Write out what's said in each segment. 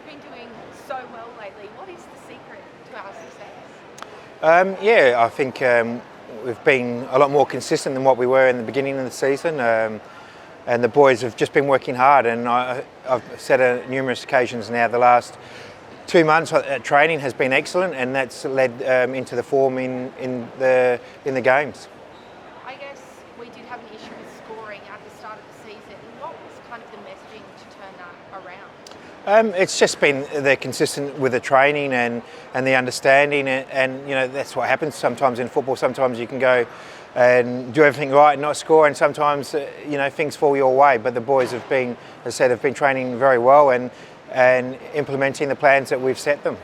been doing so well lately. What is the secret to our success? I think we've been a lot more consistent than what we were in the beginning of the season, and the boys have just been working hard. And I've said on numerous occasions now, the last 2 months training has been excellent, and that's led into the form in the games. I guess we did have an issue with scoring at the start of the season. What was kind of the messaging to turn that around? It's just been they're consistent with the training and the understanding, and that's what happens sometimes in football. Sometimes you can go and do everything right and not score, and sometimes things fall your way. But the boys have been, as I said, have been training very well and implementing the plans that we've set them.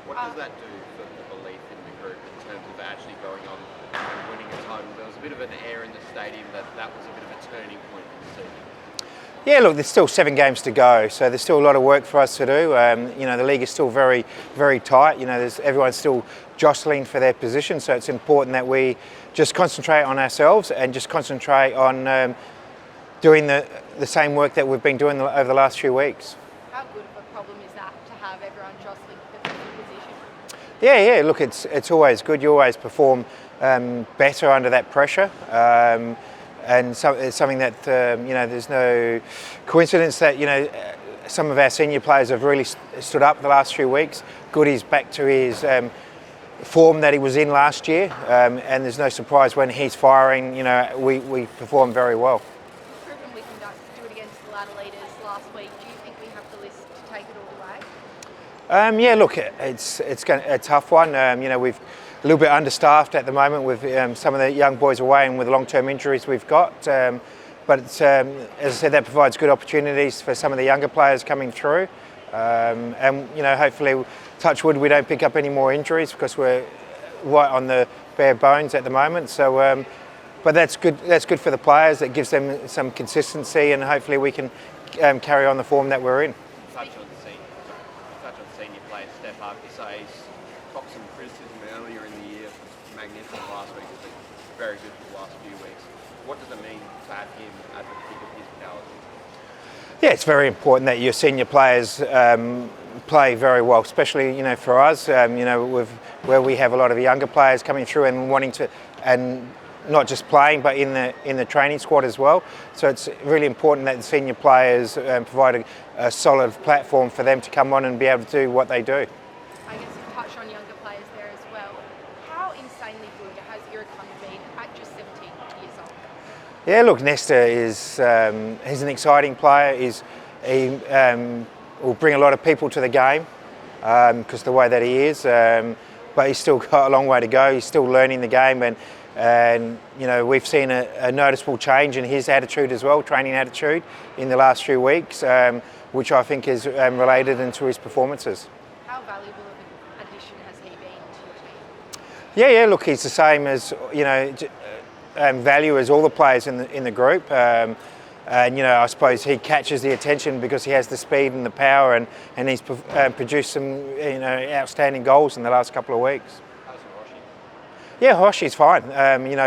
What does that do for the belief in the group in terms of actually going on and winning a title? There was a bit of an air in the stadium that was a bit of a turning point for the season. Yeah, look, there's still 7 games to go, so there's still a lot of work for us to do. The league is still very, very tight. Everyone's still jostling for their position, so it's important that we just concentrate on ourselves and just concentrate on doing the same work that we've been doing over the last few weeks. How good of a problem is that to have everyone jostling for the position? Yeah. Look, it's always good. You always perform better under that pressure. And so it's something that there's no coincidence that some of our senior players have really stood up the last few weeks. Goody's back to his form that he was in last year, and there's no surprise when he's firing. We perform very well. You've proven we can do it against the ladder leaders last week. Do you think we have the list to take it all the way? Yeah, look, it's a tough one. We've a little bit understaffed at the moment with some of the young boys away and with the long-term injuries we've got. But as I said, that provides good opportunities for some of the younger players coming through. And hopefully, touch wood, we don't pick up any more injuries because we're right on the bare bones at the moment. So, but that's good. That's good for the players. It gives them some consistency, and hopefully we can carry on the form that we're in. Touch on senior players step up. You say he's got some criticism earlier in the year. Magnificent last week. Has been very good for the last few weeks. What does it mean to have him at the peak of his powers? Yeah, it's very important that your senior players play very well, especially for us. Where we have a lot of younger players coming through and wanting to, and not just playing, but in the training squad as well. So it's really important that the senior players provide a solid platform for them to come on and be able to do what they do. I guess you touch on younger players there as well. How insanely good has Iricum been at just 17 years old? Yeah, look, Nesta is he's an exciting player. He will bring a lot of people to the game because the way that he is. But he's still got a long way to go. He's still learning the game, and we've seen a noticeable change in his attitude as well, training attitude, in the last few weeks, which I think is related into his performances. How valuable of an addition has he been to your team? Yeah. Look, he's the same as value as all the players in the group. And I suppose he catches the attention because he has the speed and the power, and he's produced some outstanding goals in the last couple of weeks. How's Hiroshi? Yeah, Hiroshi's fine.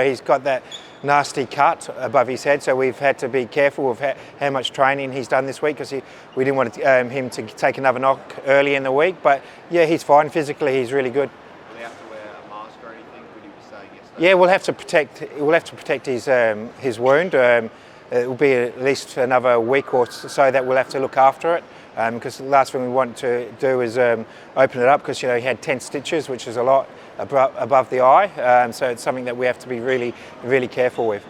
He's got that nasty cut above his head, so we've had to be careful of how much training he's done this week because we didn't want him to take another knock early in the week. But yeah, he's fine physically. He's really good. Will he have to wear a mask or anything? Could he be saying yes? Yeah, we'll have to protect his wound. It will be at least another week or so that we'll have to look after it, because the last thing we want to do is open it up because he had 10 stitches, which is a lot above the eye. So it's something that we have to be really, really careful with.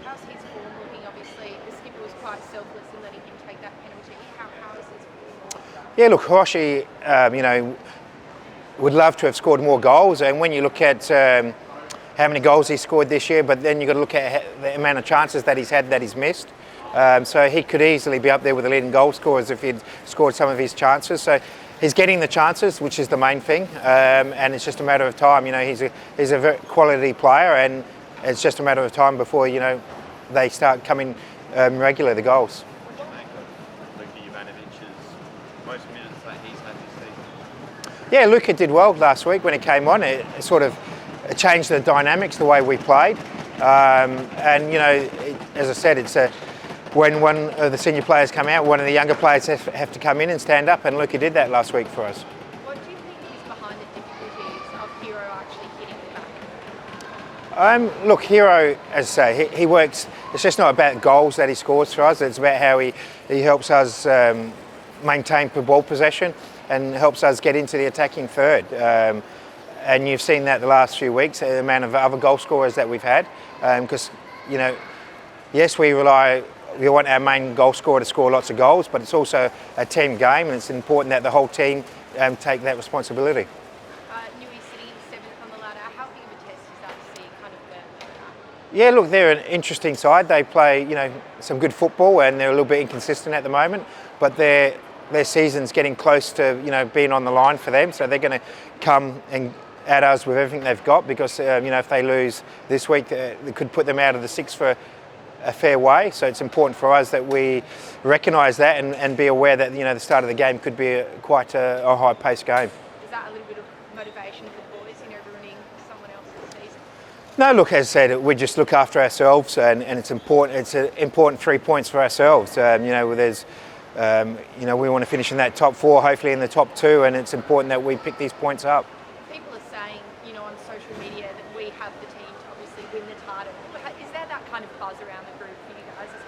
How's his form looking? Obviously, the skipper was quite selfless in letting him take that penalty. How is his form? Yeah, look, Hiroshi, would love to have scored more goals, and when you look at how many goals he scored this year, but then you've got to look at the amount of chances that he's had that he's missed. So he could easily be up there with the leading goal scorers if he'd scored some of his chances. So he's getting the chances, which is the main thing, and it's just a matter of time. He's a very quality player, and it's just a matter of time before they start coming regular, the goals. What do you make of Luka Jovanović's most minutes that he's had this season? Yeah, Luka did well last week when he came on. It sort of changed the dynamics, the way we played. As I said, it's when one of the senior players come out, one of the younger players have to come in and stand up, and Luca did that last week for us. What do you think is behind the difficulties of Hero actually hitting the back? Look, Hero, as I say, he works. It's just not about goals that he scores for us. It's about how he helps us maintain ball possession and helps us get into the attacking third. And you've seen that the last few weeks, the amount of other goal scorers that we've had. Because, yes, we want our main goal scorer to score lots of goals, but it's also a team game, and it's important that the whole team take that responsibility. Newey sitting 7th on the ladder. How big of a test is that to see kind of where they're at? Yeah, look, they're an interesting side. They play, some good football, and they're a little bit inconsistent at the moment, but their season's getting close to, being on the line for them, so they're going to come and at us with everything they've got, because, if they lose this week, it could put them out of the six for a fair way. So it's important for us that we recognise that and be aware that, the start of the game could be quite a high-paced game. Is that a little bit of motivation for the boys, ruining someone else's season? No, look, as I said, we just look after ourselves, and it's important. It's an important 3 points for ourselves. There's, we want to finish in that top 4, hopefully in the top 2, and it's important that we pick these points up. People are saying, on social media that we have the team to obviously win the title. Is there that kind of buzz around the group for you guys as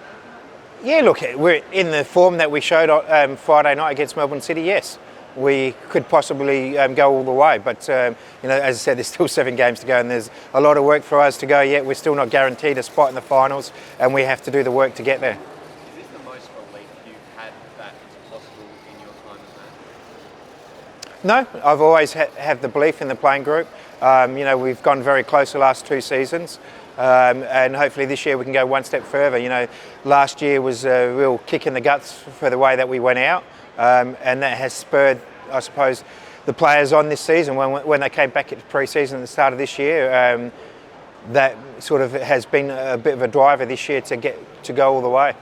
well? Yeah, look, we're in the form that we showed on Friday night against Melbourne City. Yes, we could possibly go all the way, but as I said, there's still 7 games to go, and there's a lot of work for us to go yet. We're still not guaranteed a spot in the finals, and we have to do the work to get there. Is this the most relief you've had that it's possible in your time as manager? No, I've always had the belief in the playing group. We've gone very close the last 2 seasons, and hopefully this year we can go one step further. Last year was a real kick in the guts for the way that we went out, and that has spurred, I suppose, the players on this season. When they came back at pre-season at the start of this year, that sort of has been a bit of a driver this year to go all the way.